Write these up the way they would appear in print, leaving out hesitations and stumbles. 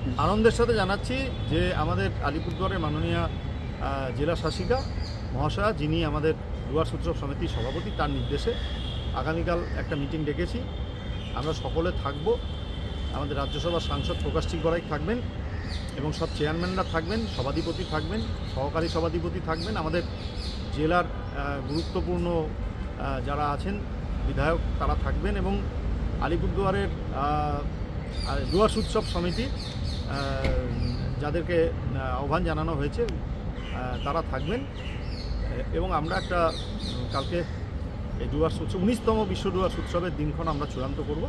আনন্দের সাথে জানাচ্ছি যে আমাদের আলিপুরদুয়ারের মাননীয় জেলা শাসিকা মহাশয়া, যিনি আমাদের ডুয়ার্স উৎসব সমিতির সভাপতি, তার নির্দেশে আগামীকাল একটা মিটিং ডেকেছি। আমরা সকলে থাকব। আমাদের রাজ্যসভার সাংসদ প্রকাশচিক গড়াই থাকবেন এবং সব চেয়ারম্যানরা থাকবেন, সভাধিপতি থাকবেন, সহকারী সভাধিপতি থাকবেন, আমাদের জেলার গুরুত্বপূর্ণ যারা আছেন বিধায়ক তারা থাকবেন এবং আলিপুরদুয়ারের ডুয়ার্স উৎসব সমিতি যাদেরকে আহ্বান জানানো হয়েছে তারা থাকবেন এবং আমরা একটা কালকে এই ডুয়ার্স উৎসব 19তম বিশ্ব ডুয়ার্স উৎসবের দিনক্ষণ আমরা চূড়ান্ত করব।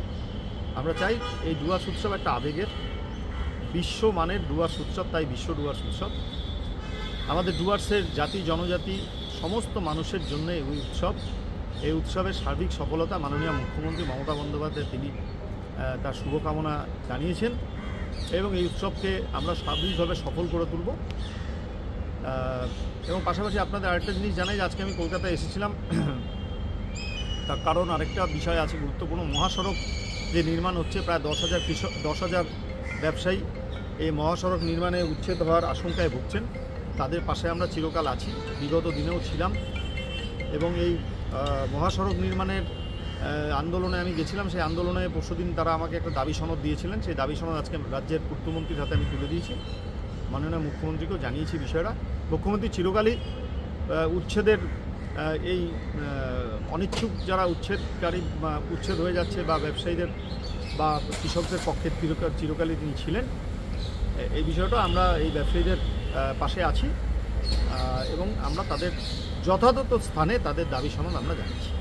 আমরা চাই এই ডুয়ার্স উৎসব একটা আবেগের বিশ্বমানের ডুয়ার্স উৎসব, তাই বিশ্ব ডুয়ার্স উৎসব। আমাদের ডুয়ার্সের জাতি জনজাতি সমস্ত মানুষের জন্য এই উৎসবের সার্বিক সফলতা মাননীয় মুখ্যমন্ত্রী মমতা বন্দ্যোপাধ্যায় তিনি তার শুভকামনা জানিয়েছেন এবং এই উৎসবকে আমরা সার্বিকভাবে সফল করে তুলব। এবং পাশাপাশি আপনাদের আরেকটা জিনিস জানাই যে আজকে আমি কলকাতায় এসেছিলাম, তার কারণ আরেকটা বিষয় আছে গুরুত্বপূর্ণ। মহাসড়ক যে নির্মাণ হচ্ছে, প্রায় 10,000 ব্যবসায়ী এই মহাসড়ক নির্মাণে উচ্ছেদ হওয়ার আশঙ্কায় ভুগছেন। তাদের পাশে আমরা চিরকাল আছি, বিগত দিনেও ছিলাম এবং এই মহাসড়ক নির্মাণের আন্দোলনে আমি গেছিলাম। সেই আন্দোলনে পরশুদিন তারা আমাকে একটা দাবি সনদ দিয়েছিলেন। সেই দাবি সনদ আজকে রাজ্যের পূর্তমন্ত্রীর হাতে আমি তুলে দিয়েছি, মাননীয় মুখ্যমন্ত্রীকেও জানিয়েছি বিষয়টা। মুখ্যমন্ত্রী চিরকালই উচ্ছেদের এই অনিচ্ছুক যারা উচ্ছেদ হয়ে যাচ্ছে বা ব্যবসায়ীদের বা কৃষকদের পক্ষে চিরকালই তিনি ছিলেন। এই বিষয়টা আমরা এই ব্যবসায়ীদের পাশে আছি এবং আমরা তাদের যথাযথ স্থানে তাদের দাবি সনদ আমরা জানাচ্ছি।